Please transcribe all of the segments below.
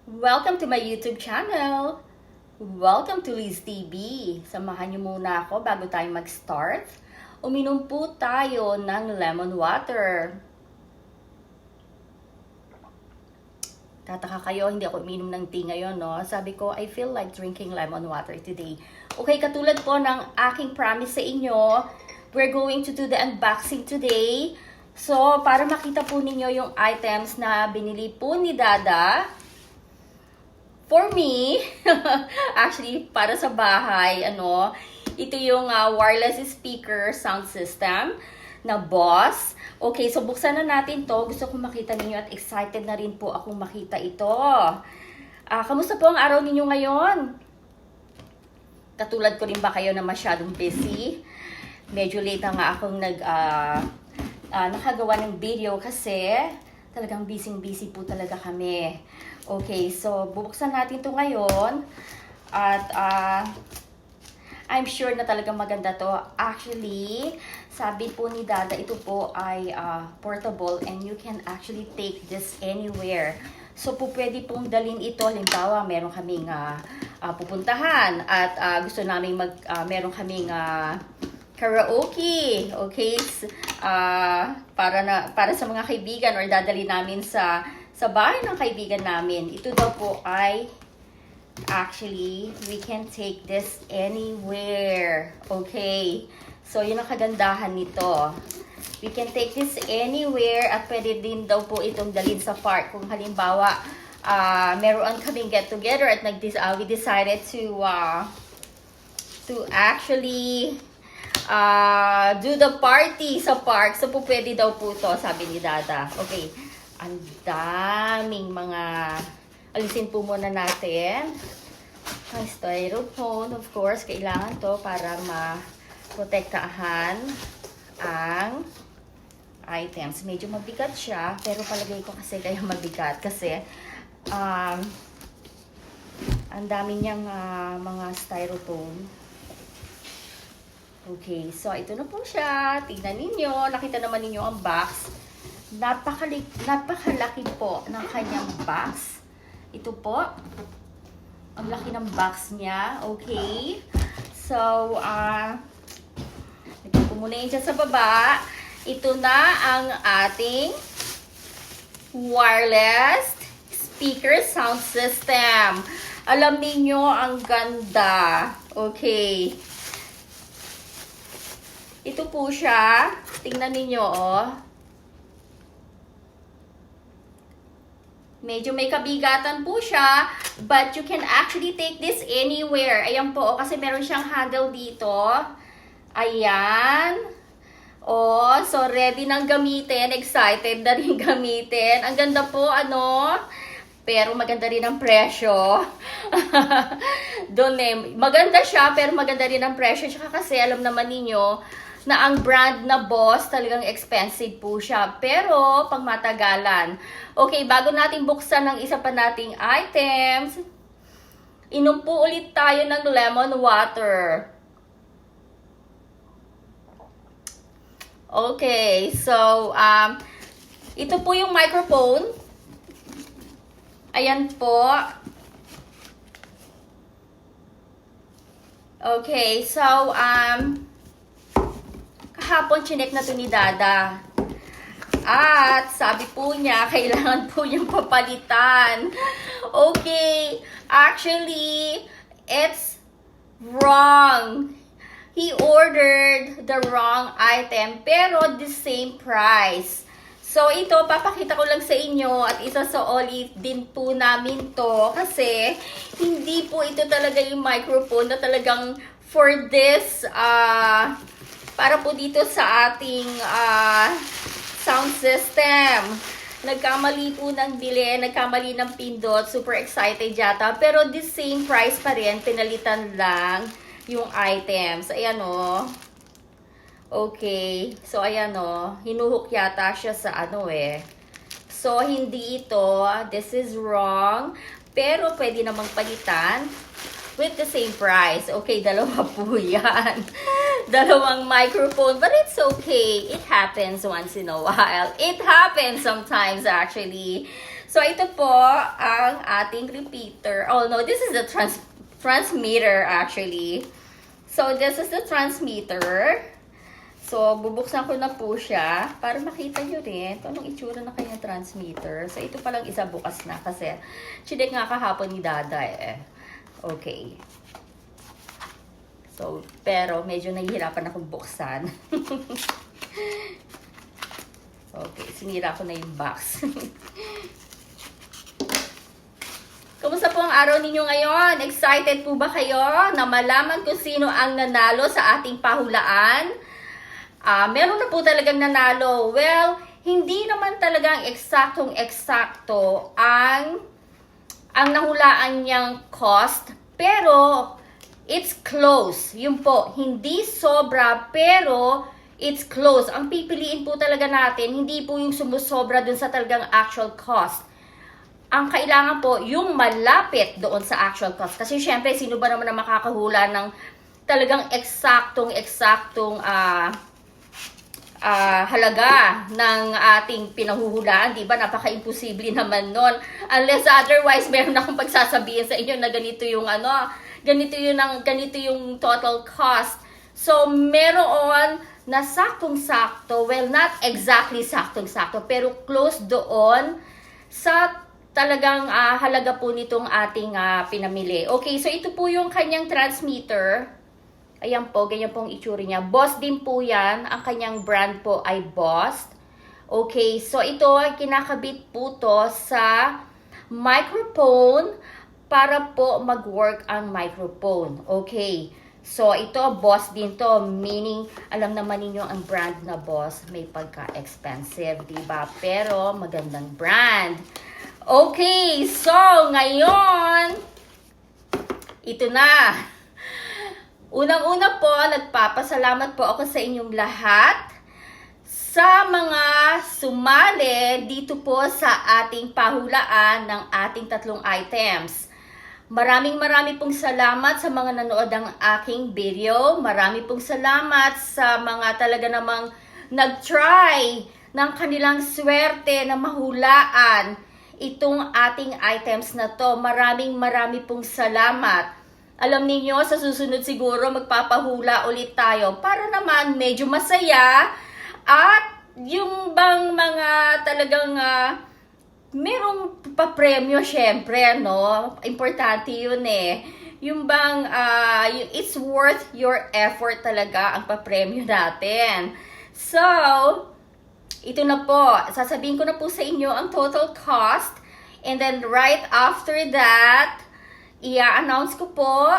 Welcome to my YouTube channel. Welcome to Liz TV. Samahan niyo muna ako bago tayo mag-start. Uminom po tayo ng lemon water. Tataka kayo, hindi ako uminom ng tea ngayon, no? Sabi ko, I feel like drinking lemon water today. Okay, katulad po ng aking promise sa inyo, we're going to do the unboxing today. So, para makita po ninyo yung items na binili po ni Dada, for me, actually, para sa bahay, ito yung wireless speaker sound system na Boss. Okay, so buksan na natin to. Gusto kong makita ninyo at excited na rin po akong makita ito. Kamusta po ang araw ninyo ngayon? Katulad ko rin ba kayo na masyadong busy? Medyo late na nga akong nakagawa ng video kasi talagang busy po talaga kami. Okay, so bubuksan natin to ngayon at I'm sure na talagang maganda to. Actually, sabi po ni Dada, ito po ay portable and you can actually take this anywhere. So po pwede pong dalhin ito. Halimbawa, meron kaming pupuntahan at gusto namin meron kaming karaoke, okay? Para sa mga kaibigan or dadali namin sa bahay ng kaibigan namin. Ito daw po ay actually we can take this anywhere. Okay? So yun ang kagandahan nito. We can take this anywhere at pwede din daw po itong dalhin sa park. Kung halimbawa meron kaming get together at we decided to actually do the party sa park. So, po pwede daw po to, sabi ni Dada. Okay. Ang daming mga... Alisin po muna natin. Ang styrofoam, of course, kailangan to para ma-protektahan ang items. Medyo mabigat siya, pero palagay ko kasi kaya mabigat kasi ang dami niyang mga styrofoam. Okay, so ito na po siya. Tingnan ninyo. Nakita naman ninyo ang box. Napakalaki po ng kanyang box. Ito po. Ang laki ng box niya. Okay. So, lagyan ko muna yun dyan sa baba. Ito na ang ating wireless speaker sound system. Alam niyo ang ganda. Okay. Ito po siya. Tingnan ninyo, oh. Medyo may kabigatan po siya, but you can actually take this anywhere. Ayan po, oh, kasi meron siyang handle dito. Ayan. Oh, so ready nang gamitin. Excited na rin gamitin. Ang ganda po, pero maganda rin ang presyo. Doon maganda siya, pero maganda rin ang presyo. Tsaka kasi alam naman ninyo, na ang brand na Boss, talagang expensive po siya. Pero, pang matagalan. Okay, bago natin buksan ng isa pa nating items, inom po ulit tayo ng lemon water. Okay, so, ito po yung microphone. Ayan po. Okay, so, kahapon chinek na to ni Dada. At sabi po niya, kailangan po niyang papalitan. Okay, actually, it's wrong. He ordered the wrong item, pero the same price. So, ito, papakita ko lang sa inyo at isa sa ulit din po namin to kasi hindi po ito talaga yung microphone na talagang for this, para po dito sa ating sound system. Nagkamali po ng bili, nagkamali ng pindot, super excited yata. Pero the same price pa rin, pinalitan lang yung items. Ayan o. Okay. So ayan o, hinuhook yata siya sa So hindi ito, this is wrong. Pero pwede namang palitan. with the same price. Okay, dalawa po yan. Dalawang microphone, but it's okay. It happens once in a while. It happens sometimes actually. So ito po ang ating repeater. Oh no, this is the transmitter actually. So this is the transmitter. So, bubuksan ko na po siya para makita nyo rin kung anong itsura na kanyang transmitter. So, ito palang isa bukas na kasi chinek nga kahapon ni Dada eh. Okay. So, pero medyo nahihirapan akong buksan. Okay, sinira ko na yung box. Kumusta po ang araw ninyo ngayon? Excited po ba kayo na malaman kung sino ang nanalo sa ating pahulaan? Meron na po talagang nanalo. Well, hindi naman talagang eksaktong-eksakto ang nahulaan niyang cost, pero it's close. Yun po, hindi sobra, pero it's close. Ang pipiliin po talaga natin, hindi po yung sumusobra dun sa talagang actual cost. Ang kailangan po, yung malapit doon sa actual cost. Kasi syempre, sino ba naman na makakahula ng talagang eksaktong halaga ng ating pinahuhulaan, di ba? Napaka-imposible naman nun. Unless otherwise, meron akong pagsasabihin sa inyo na ganito yung ganito yung total cost. So, meron na saktong-sakto, well, not exactly saktong-sakto, pero close doon sa talagang halaga po nitong ating pinamili. Okay, so ito po yung kanyang transmitter. Ayan po, ganyan pong itsura niya. Boss din po yan. Ang kanyang brand po ay Boss. Okay, so ito ay kinakabit po to sa microphone para po mag-work ang microphone. Okay, so ito Boss din to. Meaning, alam naman ninyo ang brand na Boss may pagka-expensive, diba? Pero magandang brand. Okay, so ngayon, ito na. Unang-una po, nagpapasalamat po ako sa inyong lahat sa mga sumali dito po sa ating pahulaan ng ating tatlong items. Maraming pong salamat sa mga nanood ng aking video. Maraming pong salamat sa mga talaga namang nag-try ng kanilang swerte na mahulaan itong ating items na to. Maraming pong salamat. Alam niyo, sa susunod siguro magpapahula ulit tayo para naman medyo masaya at yung bang mga talagang merong papremyo syempre, no? Importante yun eh. Yung bang it's worth your effort talaga ang papremyo natin. So, ito na po. Sasabihin ko na po sa inyo ang total cost, and then right after that, i-announce ko po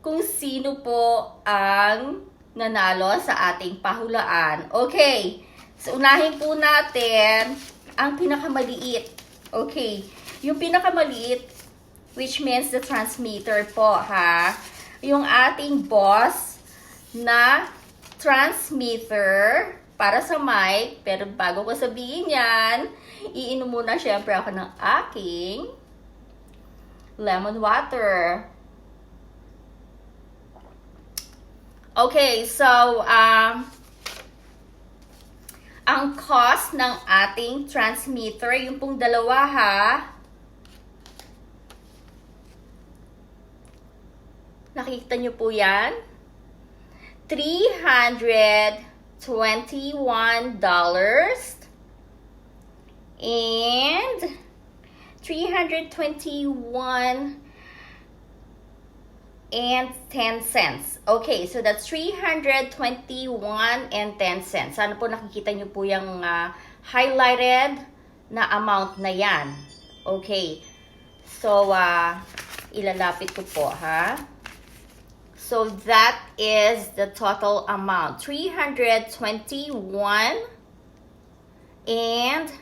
kung sino po ang nanalo sa ating pahulaan. Okay, so unahin po natin ang pinakamaliit. Okay, yung pinakamaliit, which means the transmitter po, ha? Yung ating Boss na transmitter para sa mic. Pero bago ko sabihin yan, iinom muna syempre ako ng aking lemon water. Okay, so ang cost ng ating transmitter, yung pong dalawa ha, nakikita nyo po yan, $321 and 321 and 10 cents. Okay, so that's 321 and 10 cents. Sana po nakikita nyo po yung highlighted na amount na yan. Okay, so ilalapit ko po ha. So that is the total amount, 321 and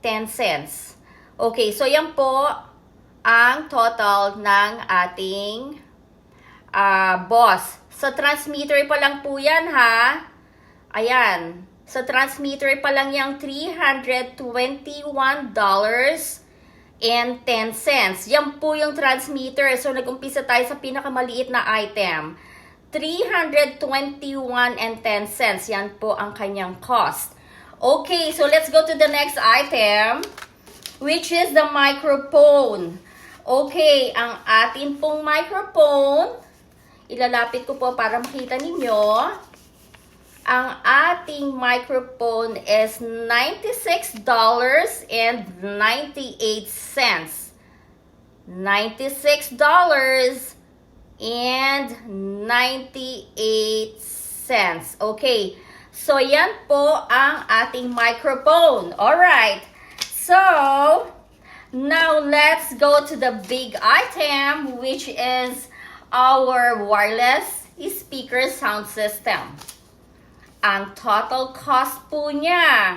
10 cents. Okay, so yan po ang total ng ating Boss. Sa transmitter pa lang po yan ha. Ayan. Sa transmitter pa lang yung $321 and 10 cents. Yan po yung transmitter. So, nag-umpisa tayo sa pinakamaliit na item. 321 and 10 cents. Yan po ang kanyang cost. Okay, so let's go to the next item, which is the microphone. Okay, ang atin pong microphone, ilalapit ko po para makita ninyo. Ang ating microphone is $96.98. $96.98. Okay. So, yan po ang ating microphone. Alright. So, now let's go to the big item, which is our wireless speaker sound system. Ang total cost po niya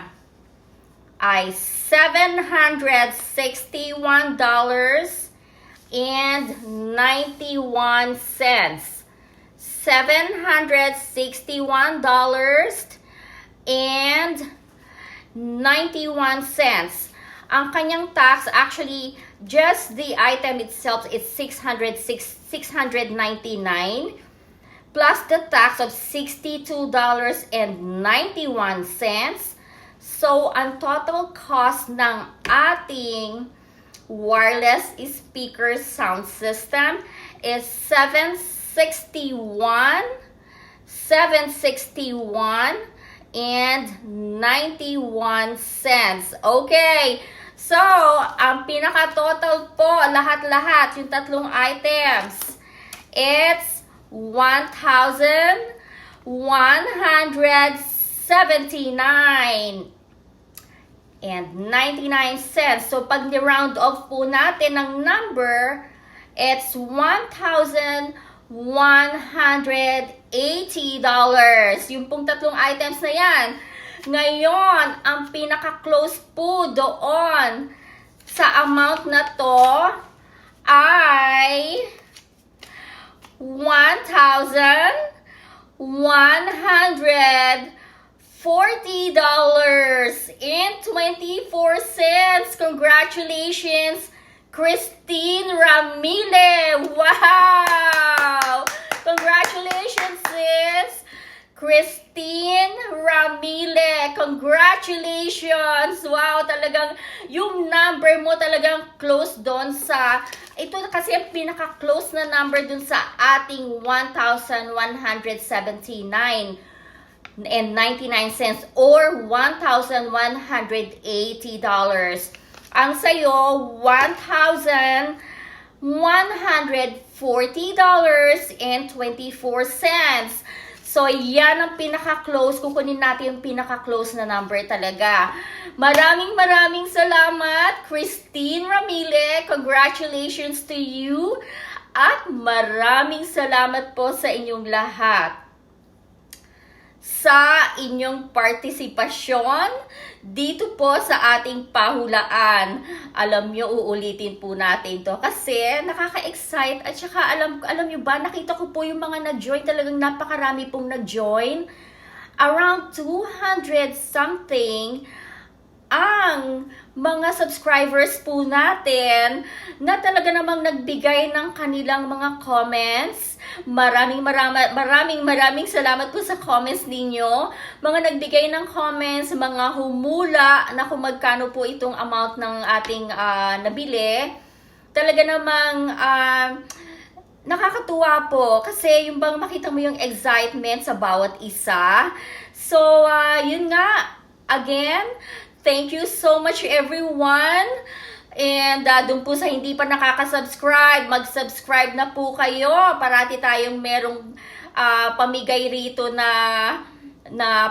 ay $761.91. $761.91. Ang kanyang tax, actually, just the item itself is $699 plus the tax of $62.91. So, ang total cost ng ating wireless speaker sound system is $761.91. Okay. So, ang pinaka-total po, lahat-lahat, yung tatlong items, it's $1,179.99. So, pag ni-round off po natin ng number, it's $1,180. Yung pong tatlong items na yan. Ngayon, ang pinaka-close po doon sa amount na to ay $1,140.24. Congratulations, Christine Ramile! Wow! Congratulations, sis! Christine Ramile! Congratulations! Wow! Talagang yung number mo talagang close doon sa... Ito kasi ang pinaka-close na number doon sa ating $1,179 and 99 cents or $1,180. Ang sayo, $1,140.24. So, yan ang pinaka-close. Kukunin natin yung pinaka-close na number talaga. Maraming salamat, Christine Ramile. Congratulations to you. At maraming salamat po sa inyong lahat sa inyong partisipasyon dito po sa ating pahulaan. Alam nyo, uulitin po natin to kasi nakaka-excite at saka alam nyo ba, nakita ko po yung mga nag-join, talagang napakarami pong nag-join. Around 200 something ang mga subscribers po natin na talaga namang nagbigay ng kanilang mga comments. Maraming salamat po sa comments ninyo. Mga nagbigay ng comments, mga humula na kung magkano po itong amount ng ating nabili. Talaga namang nakakatuwa po kasi yung bang makita mo yung excitement sa bawat isa. So, yun nga, again, thank you so much everyone. And dun po sa hindi pa nakaka-subscribe, mag-subscribe na po kayo. Parati tayong merong pamigay rito na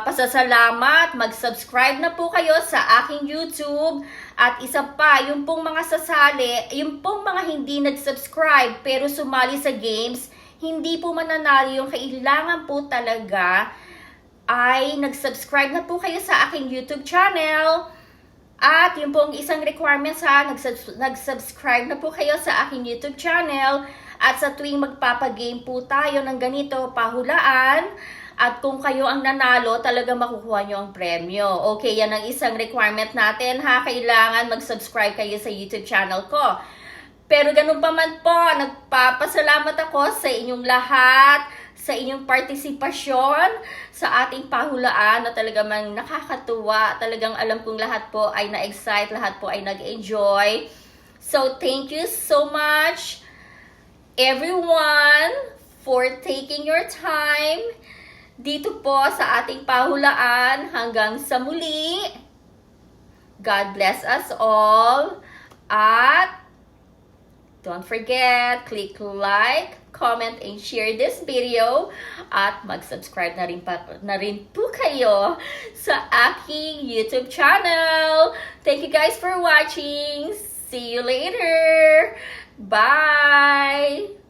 pasasalamat. Mag-subscribe na po kayo sa aking YouTube. At isa pa, yung pong mga sasali, yung pong mga hindi nag-subscribe pero sumali sa games, hindi po mananalo. Yung kailangan po talaga ay nag-subscribe na po kayo sa aking YouTube channel. At yung pong isang requirements nag-subscribe na po kayo sa aking YouTube channel. At sa tuwing magpapagame po tayo ng ganito, pahulaan, At kung kayo ang nanalo, talaga makukuha nyo ang premyo. Okay, yan ang isang requirement natin ha. Kailangan mag-subscribe kayo sa YouTube channel ko. Pero ganun pa man po, nagpapasalamat ako sa inyong lahat, sa inyong partisipasyon sa ating pahulaan na talagang nakakatuwa. Talagang alam kong lahat po ay na-excite, lahat po ay nag-enjoy. So, thank you so much, everyone, for taking your time dito po sa ating pahulaan. Hanggang sa muli. God bless us all. At don't forget, click like, comment, and share this video. At mag-subscribe na rin po kayo sa aking YouTube channel. Thank you guys for watching. See you later. Bye!